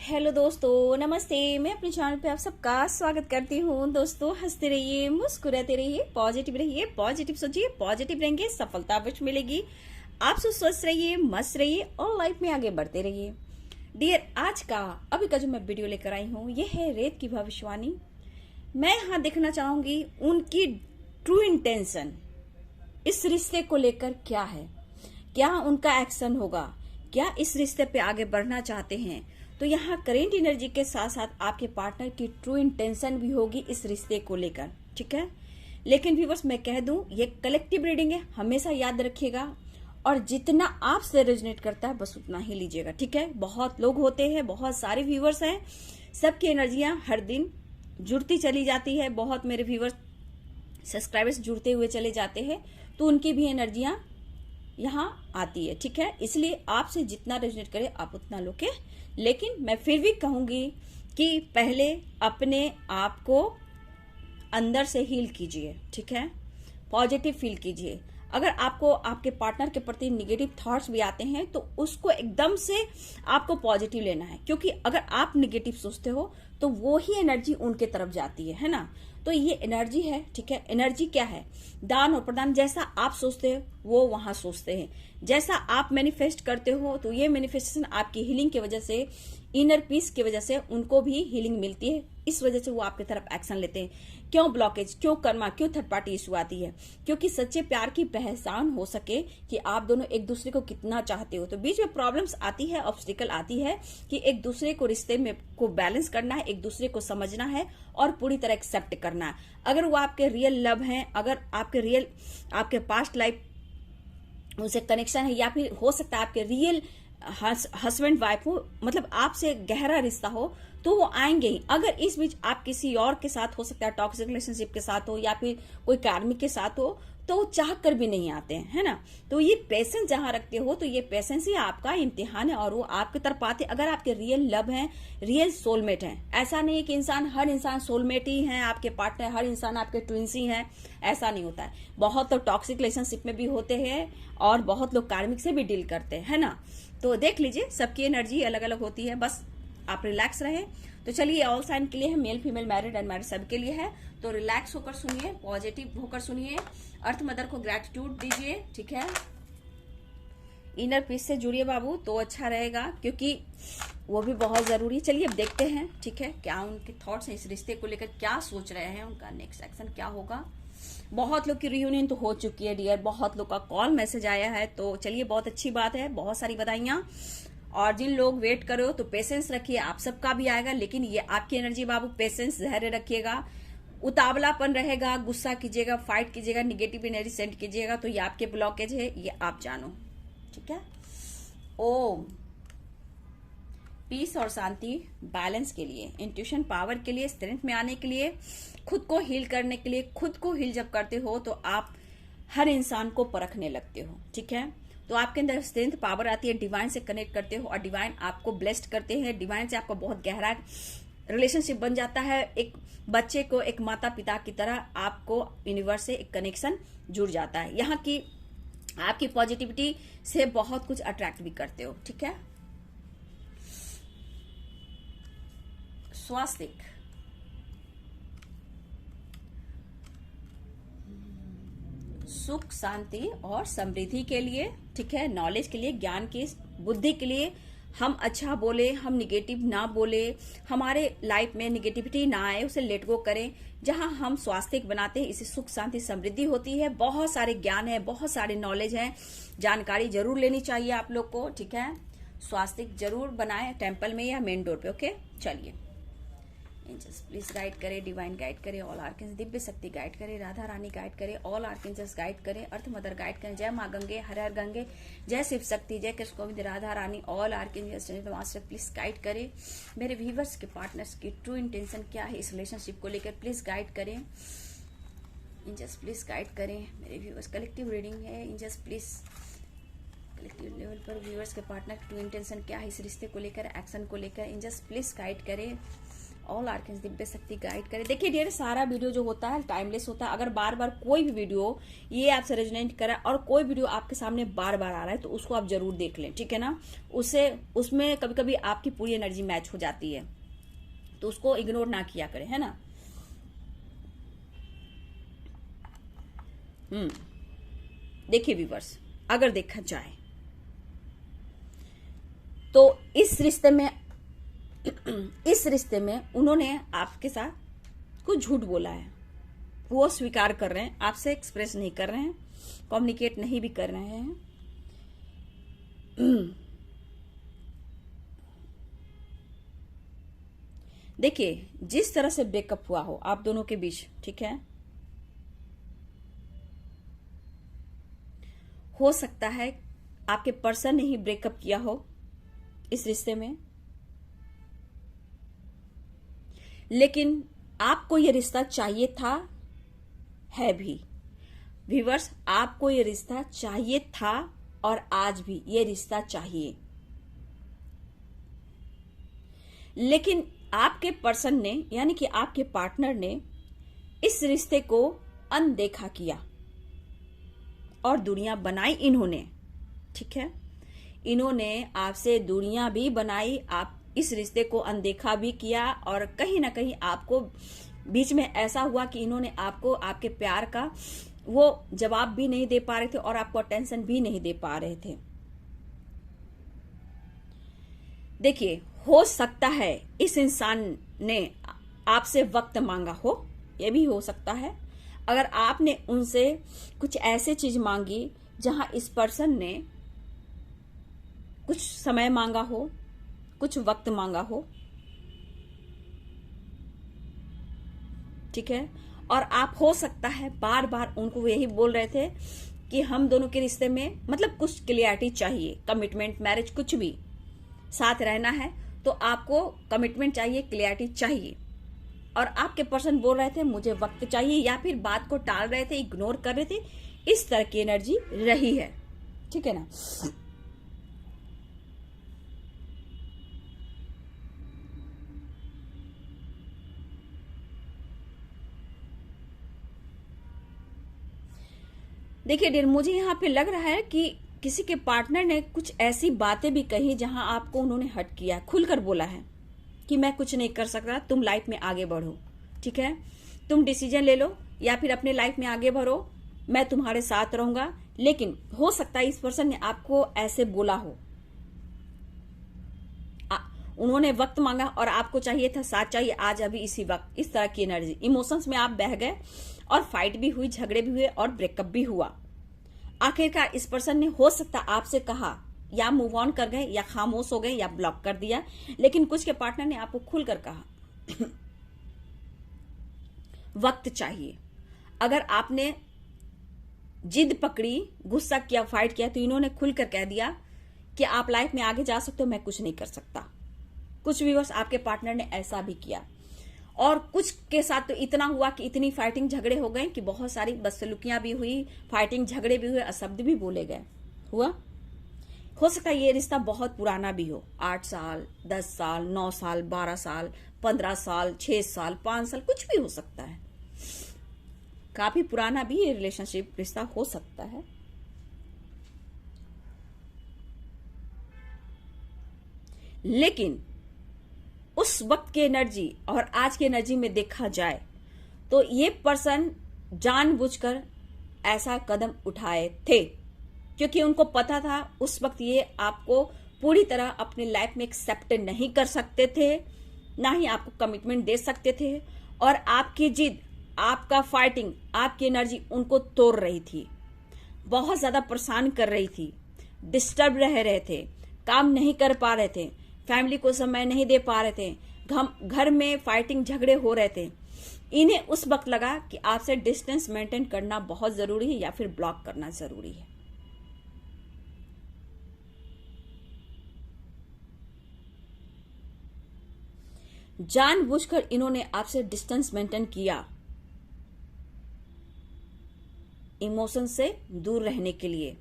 Hello दोस्तों, नमस्ते। मैं अपने चैनल पे आप सबका स्वागत करती हूँ। दोस्तों, हंसते रहिए, मुस्कुराते रहिए, पॉजिटिव सोचिए, पॉजिटिव रहेंगे, सफलता अवश्य मिलेगी। आप स्वस्थ रहिए, मस्त रहिए और लाइफ में आगे बढ़ते रहिए। डियर, आज का अभी का जो मैं वीडियो लेकर आई हूँ ये है रेत की भविष्यवाणी। मैं यहाँ देखना चाहूंगी उनकी ट्रू इंटेंशन इस रिश्ते को लेकर क्या है, क्या उनका एक्शन होगा, क्या इस रिश्ते पे आगे बढ़ना चाहते हैं। तो यहाँ करेंट एनर्जी के साथ साथ आपके पार्टनर की ट्रू इंटेंशन भी होगी इस रिश्ते को लेकर, ठीक है। लेकिन व्यूअर्स, मैं कह दूं ये कलेक्टिव रीडिंग है, हमेशा याद रखिएगा। और जितना आपसे रेजोनेट करता है बस उतना ही लीजिएगा, ठीक है। बहुत लोग होते हैं, बहुत सारे व्यूअर्स हैं, सबकी एनर्जियां हर दिन जुड़ती चली जाती है। बहुत मेरे व्यूअर्स सब्सक्राइबर्स जुड़ते हुए चले जाते हैं, तो उनकी भी एनर्जियां यहाँ आती है, ठीक है। इसलिए आपसे जितना रेजोनेट करे आप उतना लो के। लेकिन मैं फिर भी कहूंगी कि पहले अपने आप को अंदर से हील कीजिए, ठीक है। पॉजिटिव फील कीजिए। अगर आपको आपके पार्टनर के प्रति निगेटिव थॉट्स भी आते हैं तो उसको एकदम से आपको पॉजिटिव लेना है, क्योंकि अगर आप निगेटिव सोचते हो तो वो ही एनर्जी उनके तरफ जाती है ना। तो ये एनर्जी है, ठीक है। एनर्जी क्या है? दान और प्रदान। जैसा आप सोचते हो वो वहां सोचते हैं, जैसा आप मैनिफेस्ट करते हो तो ये मैनिफेस्टेशन आपकी हीलिंग की वजह से, इनर पीस की वजह से उनको भी हीलिंग मिलती है। इस वजह से वो आपकी तरफ एक्शन लेते हैं। क्यों ब्लॉकेज, क्यों कर्मा, क्यों थर्ड पार्टी इशू आती है? क्योंकि सच्चे प्यार की पहचान हो सके कि आप दोनों एक दूसरे को कितना चाहते हो, तो बीच में प्रॉब्लम्स आती है, ऑब्स्टिकल आती है कि एक दूसरे को रिश्ते में को बैलेंस करना है, एक दूसरे को समझना है और पूरी तरह एक्सेप्ट करना है। अगर वो आपके रियल लव हैं, अगर आपके पास्ट लाइफ उनसे कनेक्शन है, या फिर हो सकता है आपके रियल हस्बैंड वाइफ हो, मतलब आपसे गहरा रिश्ता हो, तो वो आएंगे ही। अगर इस बीच आप किसी और के साथ, हो सकता है टॉक्सिक रिलेशनशिप के साथ हो या फिर कोई कार्मिक के साथ हो, तो चाह कर भी नहीं आते हैं, है ना। तो ये पेशेंस जहां रखते हो तो ये पेशेंस ही आपका इम्तिहान है और वो आपकी तरफ आते। अगर आपके रियल लव हैं, रियल सोलमेट हैं। ऐसा नहीं है कि हर इंसान सोलमेट ही है आपके पार्टनर, हर इंसान आपके ट्विंस ही हैं, ऐसा नहीं होता है। बहुत लोग टॉक्सिक रिलेशनशिप में भी होते हैं और बहुत लोग कार्मिक से भी डील करते हैं, है ना। तो देख लीजिए, सबकी एनर्जी अलग अलग होती है, बस आप रिलैक्स रहे। तो चलिए, ऑल साइन के लिए है, मेल फीमेल मैरिड अनमैरिड सबके लिए है। तो रिलैक्स होकर सुनिए, पॉजिटिव होकर सुनिए, अर्थ मदर को ग्रेटिट्यूड दीजिए, ठीक है। इनर पीस से जुड़िए बाबू, तो अच्छा रहेगा, क्योंकि वो भी बहुत जरूरी है। चलिए अब देखते हैं, ठीक है, क्या उनके थॉट्स हैं इस रिश्ते को लेकर, क्या सोच रहे हैं, उनका नेक्स्ट एक्शन क्या होगा। बहुत लोग की रियूनियन तो हो चुकी है डियर, बहुत लोग का कॉल मैसेज आया है, तो चलिए बहुत अच्छी बात है, बहुत सारी बधाइयां। और जिन लोग वेट करो तो पेशेंस रखिए, आप सबका भी आएगा। लेकिन ये आपकी एनर्जी बाबू, पेशेंस, धैर्य रखिएगा। उतावलापन रहेगा, गुस्सा कीजिएगा, फाइट कीजिएगा, निगेटिव एनर्जी सेंड कीजिएगा, तो ये आपके ब्लॉकेज है, ये आप जानो, ठीक है। ओम पीस और शांति, बैलेंस के लिए, इंट्यूशन पावर के लिए, स्ट्रेंथ में आने के लिए, खुद को हील करने के लिए। खुद को हील जब करते हो तो आप हर इंसान को परखने लगते हो, ठीक है। तो आपके अंदर स्ट्रेंथ पावर आती है, डिवाइन से कनेक्ट करते हो और डिवाइन आपको ब्लेस्ड करते हैं। डिवाइन से आपका बहुत गहरा रिलेशनशिप बन जाता है। एक बच्चे को एक माता पिता की तरह आपको यूनिवर्स से एक कनेक्शन जुड़ जाता है। यहाँ की आपकी पॉजिटिविटी से बहुत कुछ अट्रैक्ट भी करते हो, ठीक है। स्वास्तिक, सुख, शांति और समृद्धि के लिए, ठीक है। नॉलेज के लिए, ज्ञान की, बुद्धि के लिए। हम अच्छा बोले, हम निगेटिव ना बोले, हमारे लाइफ में निगेटिविटी ना आए, उसे लेट गो करें। जहां हम स्वास्तिक बनाते हैं, इससे सुख, शांति, समृद्धि होती है। बहुत सारे ज्ञान है, बहुत सारे नॉलेज है, जानकारी जरूर लेनी चाहिए आप लोग को, ठीक है। स्वास्तिक जरूर बनाए टेम्पल में या मेन डोर पे, ओके। चलिए, एंजल्स प्लीज गाइड करे, डिवाइन गाइड करे, ऑल आर्केंजल्स दिव्य शक्ति गाइड करे, राधा रानी गाइड करे, ऑल आर्केंजल्स गाइड करे, अर्थ मदर गाइड करें। जय माँ गंगे, हर हर गंगे, जय शिव शक्ति, जय Krishna Govind, Radha Rani, all archangels master please guide करे। मेरे व्यूवर्स के पार्टनर्स की ट्रू इंटेंशन क्या है इस रिलेशनशिप को लेकर, प्लीज गाइड करें। एंजल्स प्लीज गाइड करें मेरे व्यूवर्स। कलेक्टिव रीडिंग है, एंजल्स प्लीज कलेक्टिव लेवल पर व्यूवर्स के पार्टनर की ट्रू इंटेंशन क्या है इस रिश्ते को लेकर, एक्शन को लेकर, एंजल्स प्लीज गाइड करें। ऑल आर्केंस दिव्य शक्ति गाइड करे। देखिए डियर, सारा वीडियो जो होता है टाइमलेस होता है। अगर बार बार कोई भी वीडियो ये आपसे रेजोनेट करा और कोई वीडियो आपके सामने बार बार आ रहा है तो उसको आप जरूर देख लें, ठीक है ना। उसमें कभी कभी आपकी पूरी एनर्जी मैच हो जाती है, तो उसको इग्नोर ना किया करें, है ना। देखिए व्यूअर्स, अगर देखा जाए तो इस रिश्ते में उन्होंने आपके साथ कुछ झूठ बोला है, वो स्वीकार कर रहे हैं, आपसे एक्सप्रेस नहीं कर रहे हैं, कम्युनिकेट नहीं भी कर रहे हैं। देखिए, जिस तरह से ब्रेकअप हुआ हो आप दोनों के बीच, ठीक है, हो सकता है आपके पर्सन ने ही ब्रेकअप किया हो इस रिश्ते में, लेकिन आपको ये रिश्ता चाहिए था, है भी। व्यूअर्स, आपको ये रिश्ता चाहिए था और आज भी ये रिश्ता चाहिए, लेकिन आपके पर्सन ने यानी कि आपके पार्टनर ने इस रिश्ते को अनदेखा किया और दुनिया बनाई इन्होंने, ठीक है। इन्होंने आपसे दुनिया भी बनाई, आप इस रिश्ते को अनदेखा भी किया और कहीं ना कहीं आपको बीच में ऐसा हुआ कि इन्होंने आपको आपके प्यार का वो जवाब भी नहीं दे पा रहे थे और आपको अटेंशन भी नहीं दे पा रहे थे। देखिए, हो सकता है इस इंसान ने आपसे वक्त मांगा हो, यह भी हो सकता है। अगर आपने उनसे कुछ ऐसे चीज मांगी जहां इस पर्सन ने कुछ समय मांगा हो, कुछ वक्त मांगा हो, ठीक है, और आप हो सकता है बार बार उनको यही बोल रहे थे कि हम दोनों के रिश्ते में मतलब कुछ क्लियरिटी चाहिए, कमिटमेंट, मैरिज, कुछ भी साथ रहना है तो आपको कमिटमेंट चाहिए, क्लियरिटी चाहिए, और आपके पर्सन बोल रहे थे मुझे वक्त चाहिए, या फिर बात को टाल रहे थे, इग्नोर कर रहे थे। इस तरह की एनर्जी रही है, ठीक है ना। देखिए डियर, मुझे यहाँ पे लग रहा है कि किसी के पार्टनर ने कुछ ऐसी बातें भी कही जहां आपको उन्होंने हर्ट किया, खुलकर बोला है कि मैं कुछ नहीं कर सकता, तुम लाइफ में आगे बढ़ो, ठीक है, तुम डिसीजन ले लो या फिर अपने लाइफ में आगे बढ़ो, मैं तुम्हारे साथ रहूंगा। लेकिन हो सकता है इस पर्सन ने आपको ऐसे बोला हो, उन्होंने वक्त मांगा और आपको चाहिए था, साथ चाहिए आज, अभी, इसी वक्त। इस तरह की एनर्जी, इमोशंस में आप बह गए और फाइट भी हुई, झगड़े भी हुए और ब्रेकअप भी हुआ। आखिरकार इस पर्सन ने हो सकता आपसे कहा, या मूव ऑन कर गए, या खामोश हो गए, या ब्लॉक कर दिया, लेकिन कुछ के पार्टनर ने आपको खुलकर कहा वक्त चाहिए। अगर आपने जिद पकड़ी, गुस्सा किया, फाइट किया, तो इन्होंने खुलकर कह दिया कि आप लाइफ में आगे जा सकते हो, मैं कुछ नहीं कर सकता। कुछ व्यूअर्स, आपके पार्टनर ने ऐसा भी किया, और कुछ के साथ तो इतना हुआ कि इतनी फाइटिंग झगड़े हो गए कि बहुत सारी बदसलूकियां भी हुई, फाइटिंग झगड़े भी हुए, अशब्द भी बोले गए, हुआ। हो सकता है ये रिश्ता बहुत पुराना भी हो, 8 साल, 10 साल, 9 साल, 12 साल, 15 साल, 6 साल, 5 साल, कुछ भी हो सकता है। काफी पुराना भी ये रिलेशनशिप, रिश्ता हो सकता है। लेकिन उस वक्त की एनर्जी और आज की एनर्जी में देखा जाए तो ये पर्सन जानबूझकर ऐसा कदम उठाए थे, क्योंकि उनको पता था उस वक्त ये आपको पूरी तरह अपने लाइफ में एक्सेप्ट नहीं कर सकते थे, ना ही आपको कमिटमेंट दे सकते थे, और आपकी जिद, आपका फाइटिंग, आपकी एनर्जी उनको तोड़ रही थी, बहुत ज्यादा परेशान कर रही थी, डिस्टर्ब रह रहे थे, काम नहीं कर पा रहे थे, फैमिली को समय नहीं दे पा रहे थे, घर में फाइटिंग झगड़े हो रहे थे। इन्हें उस वक्त लगा कि आपसे डिस्टेंस मेंटेन करना बहुत जरूरी है या फिर ब्लॉक करना जरूरी है। जानबूझकर इन्होंने आपसे डिस्टेंस मेंटेन किया, इमोशन से दूर रहने के लिए,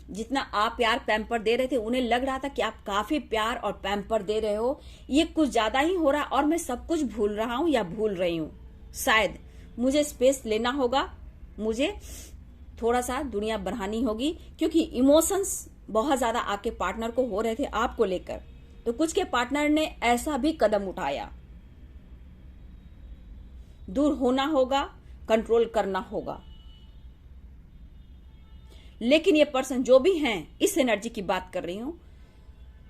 जितना आप प्यार पैम्पर दे रहे थे, उन्हें लग रहा था कि आप काफी प्यार और पैम्पर दे रहे हो, ये कुछ ज्यादा ही हो रहा और मैं सब कुछ भूल रहा हूं या भूल रही हूं। शायद मुझे स्पेस लेना होगा, मुझे थोड़ा सा दुनिया बढ़ानी होगी, क्योंकि इमोशंस बहुत ज्यादा आपके पार्टनर को हो रहे थे आपको लेकर। तो कुछ के पार्टनर ने ऐसा भी कदम उठाया। दूर होना होगा, कंट्रोल करना होगा। लेकिन ये पर्सन जो भी हैं, इस एनर्जी की बात कर रही हूं,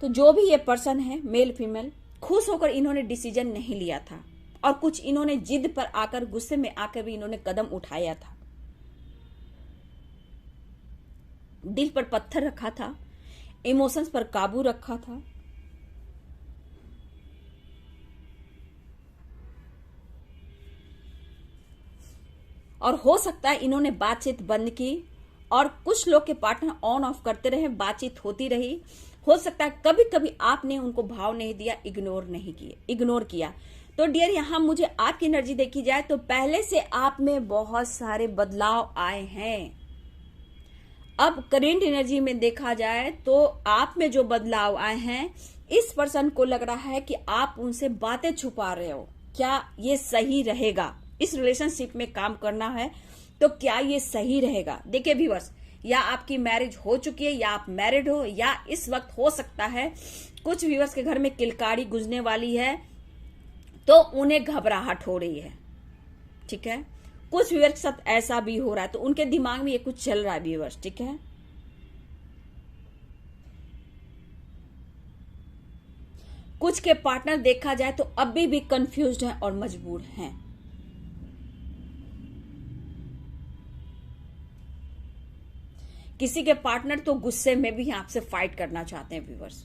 तो जो भी ये पर्सन है, मेल फीमेल, खुश होकर इन्होंने डिसीजन नहीं लिया था और कुछ इन्होंने जिद पर आकर, गुस्से में आकर भी इन्होंने कदम उठाया था। दिल पर पत्थर रखा था, इमोशंस पर काबू रखा था। और हो सकता है इन्होंने बातचीत बंद की और कुछ लोग के पार्टनर ऑन ऑफ करते रहे, बातचीत होती रही। हो सकता है कभी कभी आपने उनको भाव नहीं दिया, इग्नोर किया। तो डियर, यहां मुझे आपकी एनर्जी देखी जाए तो पहले से आप में बहुत सारे बदलाव आए हैं। अब करेंट एनर्जी में देखा जाए तो आप में जो बदलाव आए हैं, इस पर्सन को लग रहा है कि आप उनसे बातें छुपा रहे हो। क्या ये सही रहेगा? इस रिलेशनशिप में काम करना है तो क्या ये सही रहेगा? देखिए व्यूअर्स, या आपकी मैरिज हो चुकी है या आप मैरिड हो, या इस वक्त हो सकता है कुछ व्यूअर्स के घर में किलकारी गुजरने वाली है तो उन्हें घबराहट हो रही है। ठीक है, कुछ व्यूअर्स के साथ ऐसा भी हो रहा है तो उनके दिमाग में ये कुछ चल रहा है व्यूअर्स। ठीक है, कुछ के पार्टनर देखा जाए तो अभी भी कंफ्यूज्ड हैं और मजबूर हैं। किसी के पार्टनर तो गुस्से में भी आपसे फाइट करना चाहते हैं व्यूअर्स।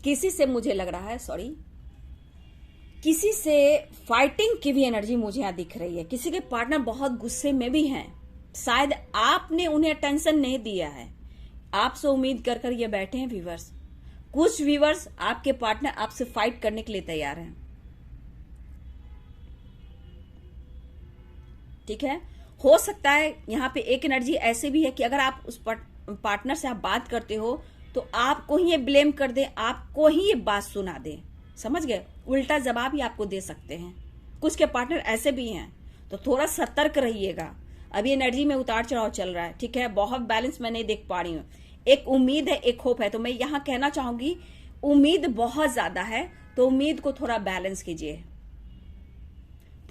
किसी से मुझे लग रहा है, किसी से फाइटिंग की भी एनर्जी मुझे यहां दिख रही है। किसी के पार्टनर बहुत गुस्से में भी हैं। शायद आपने उन्हें अटेंशन नहीं दिया है, आपसे उम्मीद कर कर ये बैठे हैं व्यूअर्स। कुछ व्यूअर्स, आपके पार्टनर आपसे फाइट करने के लिए तैयार हैं। ठीक है, हो सकता है यहां पे एक एनर्जी ऐसी भी है कि अगर आप उस पार्टनर से आप बात करते हो तो आपको ही ये ब्लेम कर दे, आपको ही ये बात सुना दे। समझ गए? उल्टा जवाब ही आपको दे सकते हैं। कुछ के पार्टनर ऐसे भी हैं, तो थोड़ा सतर्क रहिएगा। अभी एनर्जी में उतार चढ़ाव चल रहा है। ठीक है, बहुत बैलेंस मैं नहीं देख पा रही हूं। एक उम्मीद है, एक होप है। तो मैं यहां कहना चाहूंगी, उम्मीद बहुत ज्यादा है तो उम्मीद को थोड़ा बैलेंस कीजिए।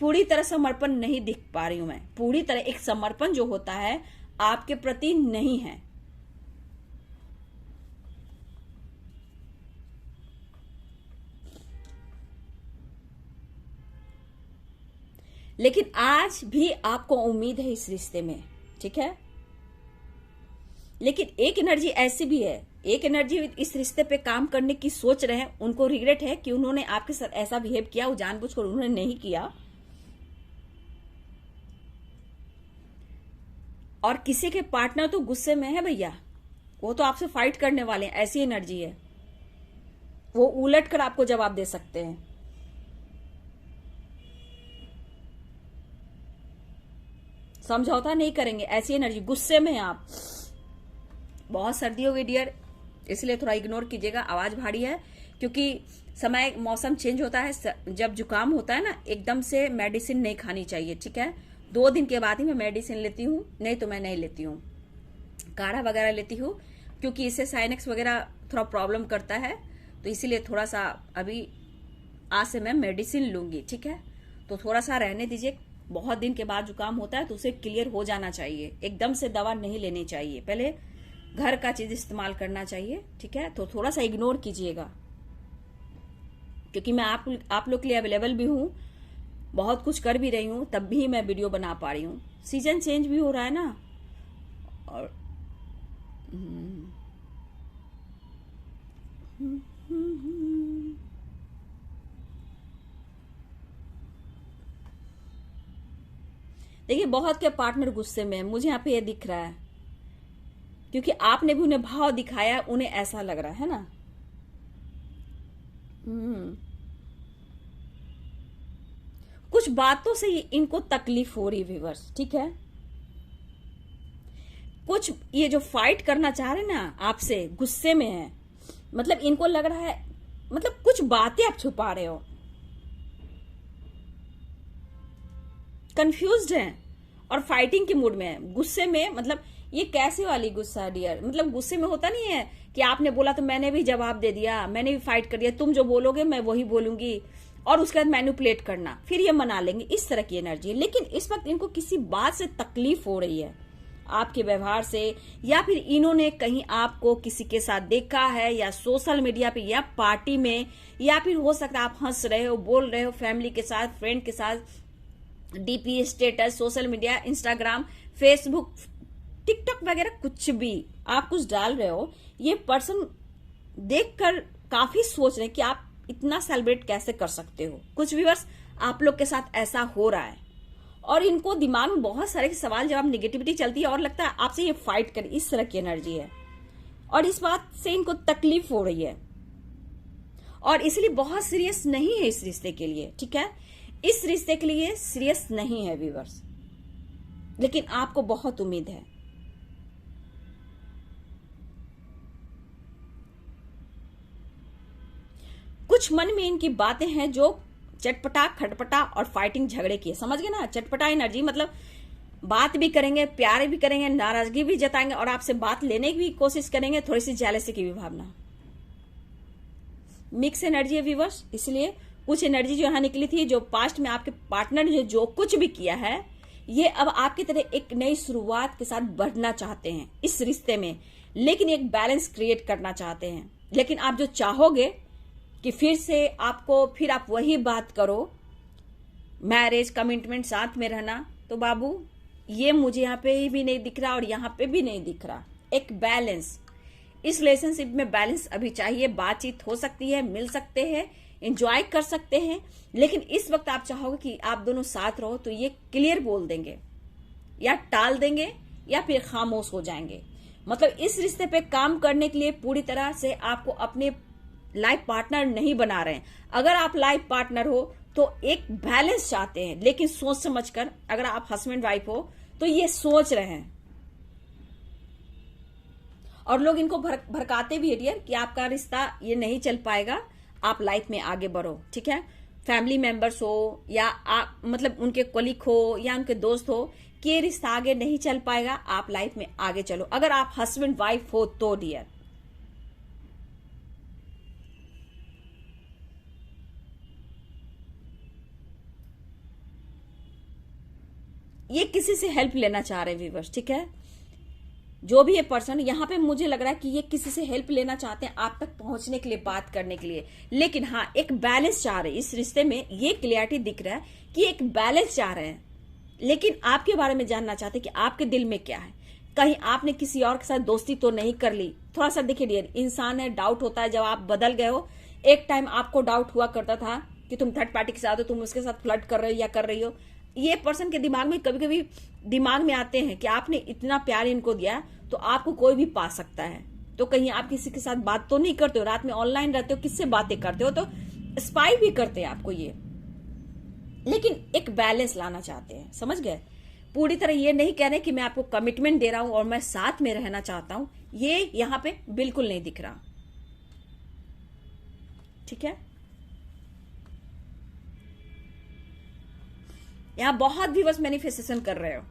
पूरी तरह समर्पण नहीं दिख पा रही हूं मैं। पूरी तरह एक समर्पण जो होता है आपके प्रति नहीं है। लेकिन आज भी आपको उम्मीद है इस रिश्ते में। ठीक है, लेकिन एक एनर्जी ऐसी भी है, एक एनर्जी इस रिश्ते पे काम करने की सोच रहे हैं। उनको रिग्रेट है कि उन्होंने आपके साथ ऐसा बिहेव किया, वो जानबूझकर उन्होंने नहीं किया। और किसी के पार्टनर तो गुस्से में है भैया, वो तो आपसे फाइट करने वाले हैं। ऐसी एनर्जी है, वो उलट कर आपको जवाब दे सकते हैं। समझौता नहीं करेंगे, ऐसी एनर्जी। गुस्से में आप, बहुत सर्दी हो गई डियर, इसलिए थोड़ा इग्नोर कीजिएगा। आवाज भारी है क्योंकि समय, मौसम चेंज होता है। जब जुकाम होता है ना, एकदम से मेडिसिन नहीं खानी चाहिए। ठीक है, 2 दिन के बाद ही मैं मेडिसिन लेती हूँ, नहीं तो मैं नहीं लेती हूँ। काढ़ा वगैरह लेती हूँ क्योंकि इससे साइनक्स वगैरह थोड़ा प्रॉब्लम करता है, तो इसीलिए थोड़ा सा अभी आज से मैं मेडिसिन लूंगी। ठीक है, तो थोड़ा सा रहने दीजिए। बहुत दिन के बाद जुकाम होता है तो उसे क्लियर हो जाना चाहिए। एकदम से दवा नहीं लेनी चाहिए, पहले घर का चीज इस्तेमाल करना चाहिए। ठीक है, तो थोड़ा सा इग्नोर कीजिएगा क्योंकि मैं आप लोग के लिए अवेलेबल भी हूँ, बहुत कुछ कर भी रही हूँ, तब भी मैं वीडियो बना पा रही हूँ। सीजन चेंज भी हो रहा है ना, और देखिए, बहुत के पार्टनर गुस्से में है, मुझे यहाँ पे ये दिख रहा है क्योंकि आपने भी उन्हें भाव दिखाया, उन्हें ऐसा लग रहा है ना। कुछ कुछ बातों से ही इनको तकलीफ हो रही है व्यूअर्स, ठीक है। कुछ ये जो फाइट करना चाह रहे ना आपसे, गुस्से में है, मतलब इनको लग रहा है, मतलब कुछ बातें आप छुपा रहे हो, कंफ्यूज्ड हैं और फाइटिंग के मूड में है, गुस्से में। मतलब ये कैसे वाली गुस्सा डियर, मतलब गुस्से में होता नहीं है कि आपने बोला तो मैंने भी जवाब दे दिया, मैंने भी फाइट कर दिया, तुम जो बोलोगे मैं वही बोलूंगी, और उसके बाद मैनिपुलेट करना, फिर ये मना लेंगे, इस तरह की एनर्जी है। लेकिन इस वक्त इनको किसी बात से तकलीफ हो रही है, आपके व्यवहार से, या फिर इन्होंने कहीं आपको किसी के साथ देखा है, या सोशल मीडिया पे, या पार्टी में, या फिर हो सकता है आप हंस रहे हो, बोल रहे हो फैमिली के साथ, फ्रेंड के साथ, DP, status, social media, Instagram, Facebook, TikTok वगैरह कुछ भी आप कुछ डाल रहे हो, ये पर्सन देखकर काफी सोच रहे हैं कि आप इतना सेलिब्रेट कैसे कर सकते हो। कुछ व्यूअर्स आप लोग के साथ ऐसा हो रहा है, और इनको दिमाग में बहुत सारे सवाल जवाब, नेगेटिविटी चलती है, और लगता है आपसे ये फाइट करे, इस तरह की एनर्जी है, और इस बात से इनको तकलीफ हो रही है, और इसलिए बहुत सीरियस नहीं है इस रिश्ते के लिए, ठीक है। इस रिश्ते के लिए सीरियस नहीं है व्यूअर्स, लेकिन आपको बहुत उम्मीद है। कुछ मन में इनकी बातें हैं जो चटपटा, खटपटा और फाइटिंग, झगड़े की है, समझ गए ना। चटपटा एनर्जी मतलब बात भी करेंगे, प्यार भी करेंगे, नाराजगी भी जताएंगे, और आपसे बात लेने की भी कोशिश करेंगे, थोड़ी सी जेलसी की भी भावना, मिक्स एनर्जी है व्यूअर्स। इसलिए कुछ एनर्जी जो यहां निकली थी, जो पास्ट में आपके पार्टनर ने जो कुछ भी किया है, ये अब आपकी तरह एक नई शुरुआत के साथ बढ़ना चाहते हैं इस रिश्ते में, लेकिन एक बैलेंस क्रिएट करना चाहते हैं। लेकिन आप जो चाहोगे कि फिर से आपको, फिर आप वही बात करो, मैरिज, कमिटमेंट, साथ में रहना, तो बाबू ये मुझे यहाँ पे भी नहीं दिख रहा और यहाँ पे भी नहीं दिख रहा। एक बैलेंस, इस रिलेशनशिप में बैलेंस अभी चाहिए। बातचीत हो सकती है, मिल सकते हैं, एंजॉय कर सकते हैं, लेकिन इस वक्त आप चाहोगे कि आप दोनों साथ रहो, तो ये क्लियर बोल देंगे, या टाल देंगे, या फिर खामोश हो जाएंगे। मतलब इस रिश्ते पे काम करने के लिए पूरी तरह से आपको अपने लाइफ पार्टनर नहीं बना रहे हैं। अगर आप लाइफ पार्टनर हो तो एक बैलेंस चाहते हैं, लेकिन सोच समझकर। अगर आप हस्बैंड वाइफ हो तो ये सोच रहे हैं, और लोग इनको भड़काते भी है डियर कि आपका रिश्ता ये नहीं चल पाएगा, आप लाइफ में आगे बढ़ो, ठीक है। फैमिली मेंबर्स हो, या आप मतलब उनके कलीग हो, या उनके दोस्त हो, कि ये रिश्ता आगे नहीं चल पाएगा, आप लाइफ में आगे चलो। अगर आप हस्बैंड वाइफ हो तो डियर, ये किसी से हेल्प लेना चाह रहे हैं व्यूअर्स, ठीक है। जो भी ये पर्सन, यहाँ पे मुझे लग रहा है कि ये किसी से हेल्प लेना चाहते हैं आप तक पहुंचने के लिए, बात करने के लिए, लेकिन हाँ एक बैलेंस चाह रहे हैं इस रिश्ते में। ये क्लियरिटी दिख रहा है कि एक बैलेंस चाह रहे हैं, लेकिन आपके बारे में जानना चाहते हैं कि आपके दिल में क्या है। कहीं आपने किसी और के साथ दोस्ती तो नहीं कर ली। थोड़ा सा देखिए डियर, इंसान है, डाउट होता है जब आप बदल गए हो। एक टाइम आपको डाउट हुआ करता था कि तुम थर्ड पार्टी के साथ हो, तुम उसके साथ फ्लर्ट कर रहे हो या कर रही हो। ये पर्सन के दिमाग में कभी कभी दिमाग में आते हैं कि आपने इतना प्यार इनको दिया तो आपको कोई भी पा सकता है। तो कहीं आप किसी के साथ बात तो नहीं करते हो, रात में ऑनलाइन रहते हो, किससे बातें करते हो, तो स्पाई भी करते हैं आपको ये। लेकिन एक बैलेंस लाना चाहते हैं, समझ गए। पूरी तरह ये नहीं कह रहे कि मैं आपको कमिटमेंट दे रहा हूं और मैं साथ में रहना चाहता हूं, ये यहां पे बिल्कुल नहीं दिख रहा, ठीक है। यहां बहुत व्यूअर्स मैनिफेस्टेशन कर रहे हो,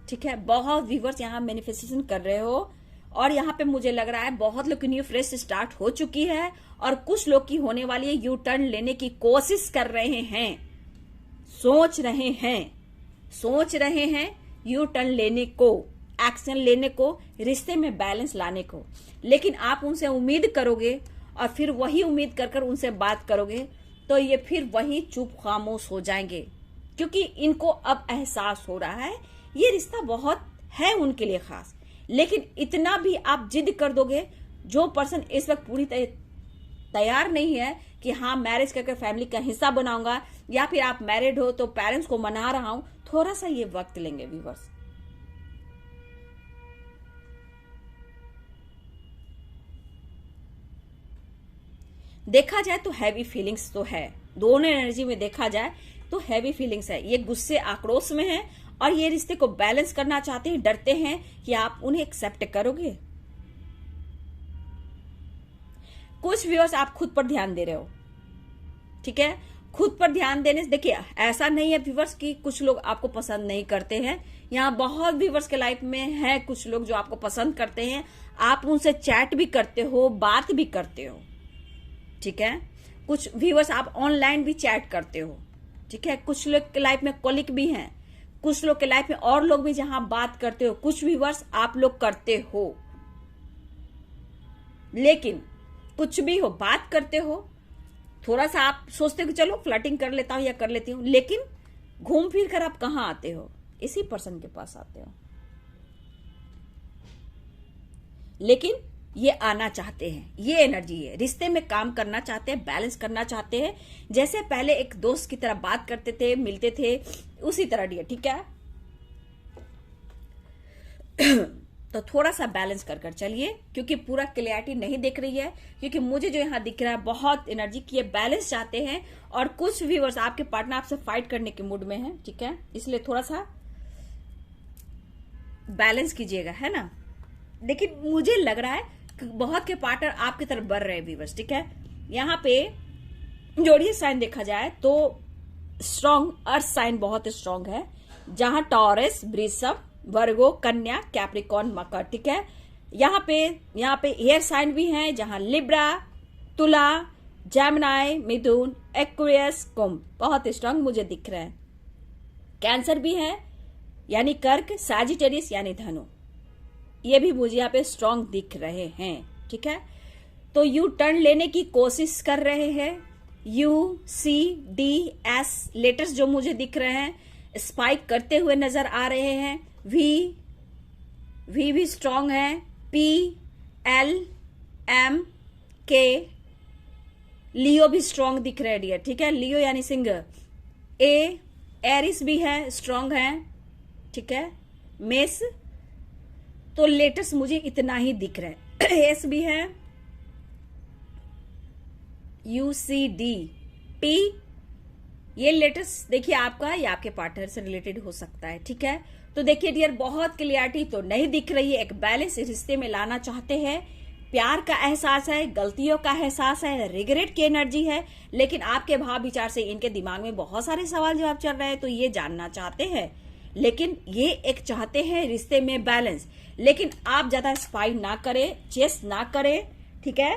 ठीक है, बहुत व्यूअर्स यहां मैनिफेस्टेशन कर रहे हो। और यहां पे मुझे लग रहा है बहुत लोग की न्यू फ्रेश स्टार्ट हो चुकी है, और कुछ लोग की होने वाली है। यू टर्न लेने की कोशिश कर रहे हैं, सोच रहे हैं यू टर्न लेने को, एक्शन लेने को, रिश्ते में बैलेंस लाने को। लेकिन आप उनसे उम्मीद करोगे और फिर वही उम्मीद कर कर उनसे बात करोगे तो ये फिर वही चुप खामोश हो जाएंगे, क्योंकि इनको अब एहसास हो रहा है ये रिश्ता बहुत है उनके लिए खास। लेकिन इतना भी आप जिद कर दोगे, जो पर्सन इस वक्त पूरी तैयार नहीं है कि हाँ मैरिज करके फैमिली का हिस्सा बनाऊंगा, या फिर आप मैरिड हो तो पेरेंट्स को मना रहा हूं, थोड़ा सा ये वक्त लेंगे व्यूअर्स। देखा जाए तो हैवी फीलिंग्स तो है दोनों एनर्जी में, देखा जाए तो हैवी फीलिंग्स है, ये गुस्से आक्रोश में है और ये रिश्ते को बैलेंस करना चाहते हैं, डरते हैं कि आप उन्हें एक्सेप्ट करोगे। कुछ व्यूअर्स आप खुद पर ध्यान दे रहे हो, ठीक है। खुद पर ध्यान देने से देखिए, ऐसा नहीं है व्यूअर्स कि कुछ लोग आपको पसंद नहीं करते हैं। यहाँ बहुत व्यूअर्स के लाइफ में है कुछ लोग जो आपको पसंद करते हैं, आप उनसे चैट भी करते हो, बात भी करते हो, ठीक है। कुछ व्यूअर्स आप ऑनलाइन भी चैट करते हो, ठीक है। कुछ लोग के लाइफ में कॉलिक भी हैं, कुछ लोग के लाइफ में और लोग भी जहां बात करते हो, कुछ व्यूअर्स आप लोग करते हो। लेकिन कुछ भी हो, बात करते हो, थोड़ा सा आप सोचते हो कि चलो फ्लर्टिंग कर लेता हूं या कर लेती हूं, लेकिन घूम फिर कर आप कहां आते हो? इसी पर्सन के पास आते हो। लेकिन ये आना चाहते हैं, ये एनर्जी है, रिश्ते में काम करना चाहते हैं, बैलेंस करना चाहते हैं, जैसे पहले एक दोस्त की तरह बात करते थे, मिलते थे, उसी तरह डियर, ठीक है। तो थोड़ा सा बैलेंस कर कर चलिए, क्योंकि पूरा क्लियरिटी नहीं दिख रही है, क्योंकि मुझे जो यहाँ दिख रहा है बहुत एनर्जी की ये बैलेंस चाहते हैं। और कुछ व्यूअर्स आपके पार्टनर आपसे फाइट करने के मूड में है, ठीक है, इसलिए थोड़ा सा बैलेंस कीजिएगा, है ना। लेकिन मुझे लग रहा है कि बहुत के पार्टनर आपकी तरफ बढ़ रहे हैं व्यूअर्स, ठीक है। यहाँ पे जोड़िए साइन देखा जाए तो स्ट्रॉन्ग अर्थ साइन बहुत स्ट्रॉन्ग है, जहां टॉरस, वृषभ, वर्गो, कन्या, कैप्रिकॉर्न, मकर, ठीक है। यहाँ पे एयर साइन भी हैं, जहां लिब्रा, तुला, जेमिनी, मिथुन, एक्वेरियस, कुंभ बहुत स्ट्रांग मुझे दिख रहे हैं। कैंसर भी है, यानी कर्क, सैजिटेरियस यानी धनु, ये भी मुझे यहाँ पे स्ट्रांग दिख रहे हैं, ठीक है। तो यू टर्न लेने की कोशिश कर रहे हैं। U, C, D, S letters जो मुझे दिख रहे हैं, स्पाइक करते हुए नजर आ रहे हैं। वी भी स्ट्रांग है। पी, एल, एम, के, लियो भी स्ट्रांग दिख रहे हैं डियर, ठीक है। लियो यानी सिंह। ए, एरिस भी है, स्ट्रांग है, ठीक है। मेष, तो लेटर्स मुझे इतना ही दिख रहा है। एस भी है, यू, सी, डी, पी, ये लेटर्स देखिए आपका या आपके पार्टनर से रिलेटेड हो सकता है, ठीक है। तो देखिए डियर, बहुत क्लियरिटी तो नहीं दिख रही है, एक बैलेंस रिश्ते में लाना चाहते हैं, प्यार का एहसास है, गलतियों का एहसास है, रिग्रेट की एनर्जी है, लेकिन आपके भाव विचार से इनके दिमाग में बहुत सारे सवाल जवाब चल रहे हैं, तो ये जानना चाहते हैं, लेकिन ये एक चाहते हैं रिश्ते में बैलेंस, लेकिन आप ज्यादा स्पाई ना करें, चेस ना करें, ठीक है।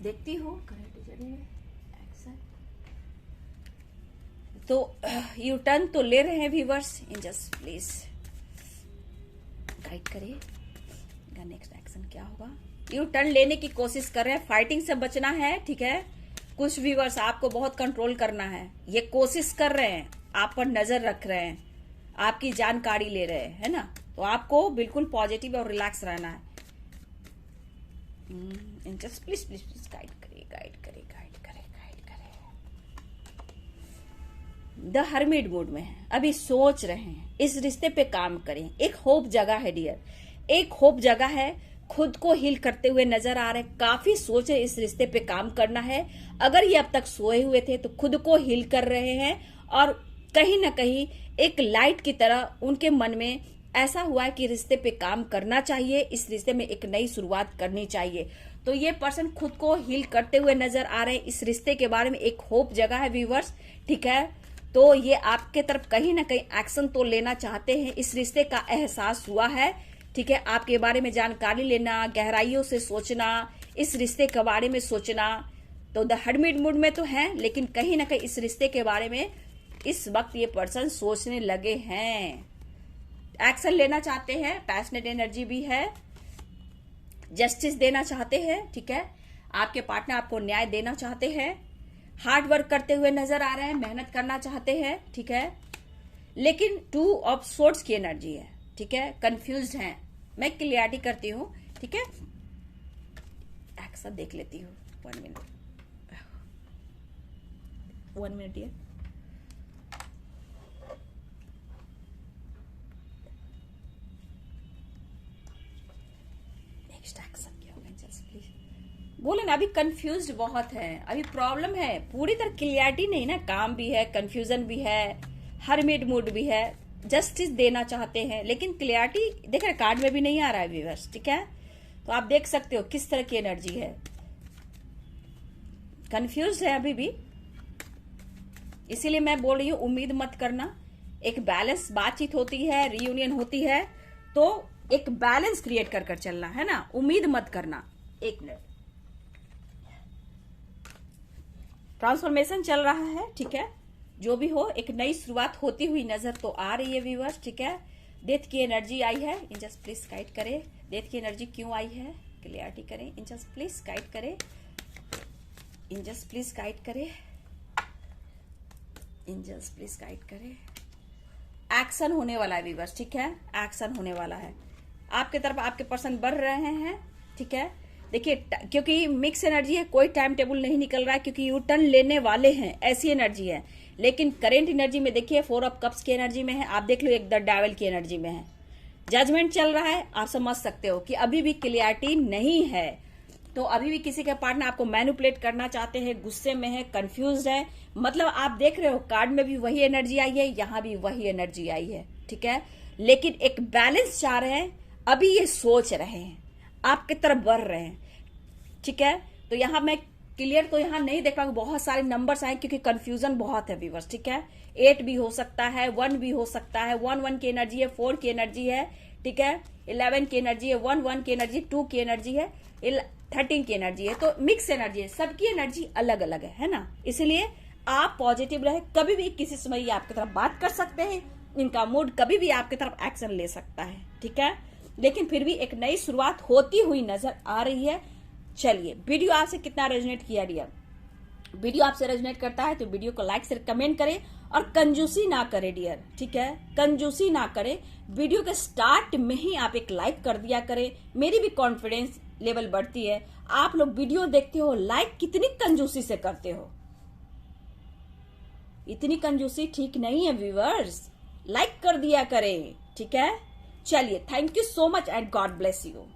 देखती हूँ तो यू टर्न तो ले रहे हैं viewers, in just please guide करिए नेक्स्ट एक्शन क्या होगा। यू टर्न लेने की कोशिश कर रहे हैं, फाइटिंग से बचना है, ठीक है। कुछ व्यूअर्स आपको बहुत कंट्रोल करना है, ये कोशिश कर रहे हैं, आप पर नजर रख रहे हैं, आपकी जानकारी ले रहे हैं, है ना। तो आपको बिल्कुल पॉजिटिव और रिलैक्स रहना है। Just please please please guide करिए, गाइड करिए, गाइड करिए, गाइड करिए। द हर्मिट मूड में है, अभी सोच रहे हैं, इस रिश्ते पे काम करें, एक होप जगह है डियर, एक होप जगह है, खुद को हील करते हुए नजर आ रहे हैं, काफी सोच है, इस रिश्ते पे काम करना है। अगर ये अब तक सोए हुए थे तो खुद को हील कर रहे हैं, और कहीं ना कहीं एक लाइट की तरह उनके मन में ऐसा हुआ है कि रिश्ते पे काम करना चाहिए, इस रिश्ते में एक नई शुरुआत करनी चाहिए। तो ये पर्सन खुद को हील करते हुए नजर आ रहे हैं, इस रिश्ते के बारे में एक होप जगह है व्यूवर्स, ठीक है। तो ये आपके तरफ कहीं ना कहीं एक्शन तो लेना चाहते हैं, इस रिश्ते का एहसास हुआ है, ठीक है। आपके बारे में जानकारी लेना, गहराइयों से सोचना, इस रिश्ते के बारे में सोचना, तो द हर्मिट मूड में तो है, लेकिन कहीं ना कहीं इस रिश्ते के बारे में इस वक्त ये पर्सन सोचने लगे हैं, एक्शन लेना चाहते हैं, पैशनेट एनर्जी भी है, जस्टिस देना चाहते हैं, ठीक है। आपके पार्टनर आपको न्याय देना चाहते हैं, हार्ड वर्क करते हुए नजर आ रहे हैं, मेहनत करना चाहते हैं, ठीक है। लेकिन 2 ऑफ सोर्ड्स की एनर्जी है, ठीक है, कंफ्यूज्ड हैं। मैं क्लियरिटी करती हूँ, ठीक है। एक्शन देख लेती हूँ, 1 मिनट, 1 मिनट ये नेक्स्ट एक्शन क्या होगा, जस्ट प्लीज बोले ना अभी कंफ्यूज्ड बहुत है, अभी प्रॉब्लम है, पूरी तरह क्लियरिटी नहीं ना, काम भी है, कंफ्यूजन भी है, हरमिट मूड भी है, जस्टिस देना चाहते हैं लेकिन क्लियरिटी देख रहे कार्ड में भी नहीं आ रहा है व्यूअर्स, ठीक है। तो आप देख सकते हो किस तरह की एनर्जी है, कंफ्यूज है अभी भी। इसीलिए मैं बोल रही हूँ उम्मीद मत करना, एक बैलेंस बातचीत होती है, रियूनियन होती है तो एक बैलेंस क्रिएट कर कर चलना है ना, उम्मीद मत करना। एक मिनट, ट्रांसफॉर्मेशन चल रहा है, ठीक है। जो भी हो एक नई शुरुआत होती हुई नजर तो आ रही है व्यूअर्स, ठीक है। डेथ की एनर्जी आई है, इंजस प्लीज गाइड करे, डेथ की एनर्जी क्यों आई है क्लियरिटी करें, इंजस प्लीज गाइड करे, इंजस प्लीज गाइड करे, इंजस प्लीज गाइड करे। एक्शन होने वाला है व्यूअर्स, ठीक है, एक्शन होने वाला है आपके तरफ, आपके पर्सन बढ़ रहे हैं, ठीक है। देखिए क्योंकि मिक्स एनर्जी है, कोई टाइम टेबल नहीं निकल रहा है क्योंकि यू टर्न लेने वाले हैं, ऐसी एनर्जी है। लेकिन करेंट एनर्जी में देखिए 4 ऑफ कप्स की एनर्जी में है, आप देख लो एक द डेविल की एनर्जी में है, जजमेंट चल रहा है। आप समझ सकते हो कि अभी भी क्लियरिटी नहीं है, तो अभी भी किसी के पार्टनर आपको मैनिपुलेट करना चाहते हैं, गुस्से में है, कंफ्यूज है। मतलब आप देख रहे हो कार्ड में भी वही एनर्जी आई है, यहां भी वही एनर्जी आई है, ठीक है। लेकिन एक बैलेंस चाह रहे हैं, अभी ये सोच रहे हैं, आपकी तरफ बढ़ रहे हैं, ठीक है। तो यहां मैं क्लियर तो यहां नहीं देख पाऊंगी, बहुत सारे नंबर्स आए क्योंकि कंफ्यूजन बहुत है व्यूअर्स, ठीक है। 8 भी हो सकता है, 1 भी हो सकता है, 1 की एनर्जी है, 4 की एनर्जी है, ठीक है, 11 की एनर्जी है, 1 की एनर्जी, 2 की एनर्जी है, 13 की एनर्जी है। तो मिक्स एनर्जी है, सबकी एनर्जी अलग अलग है ना। इसलिए आप पॉजिटिव रहे, कभी भी किसी समय ये आपकी तरफ बात कर सकते हैं, इनका मूड कभी भी आपकी तरफ एक्शन ले सकता है, ठीक है। लेकिन फिर भी एक नई शुरुआत होती हुई नजर आ रही है। चलिए वीडियो आपसे कितना रेजोनेट किया डियर, वीडियो आपसे रेजोनेट करता है तो वीडियो को लाइक से कमेंट करें और कंजूसी ना करें डियर, ठीक है, कंजूसी ना करें। वीडियो के स्टार्ट में ही आप एक लाइक कर दिया करें, मेरी भी कॉन्फिडेंस लेवल बढ़ती है। आप लोग वीडियो देखते हो, लाइक कितनी कंजूसी से करते हो, इतनी कंजूसी ठीक नहीं है व्यूअर्स, लाइक कर दिया करें, ठीक है। चलिए thank you so much and God bless you.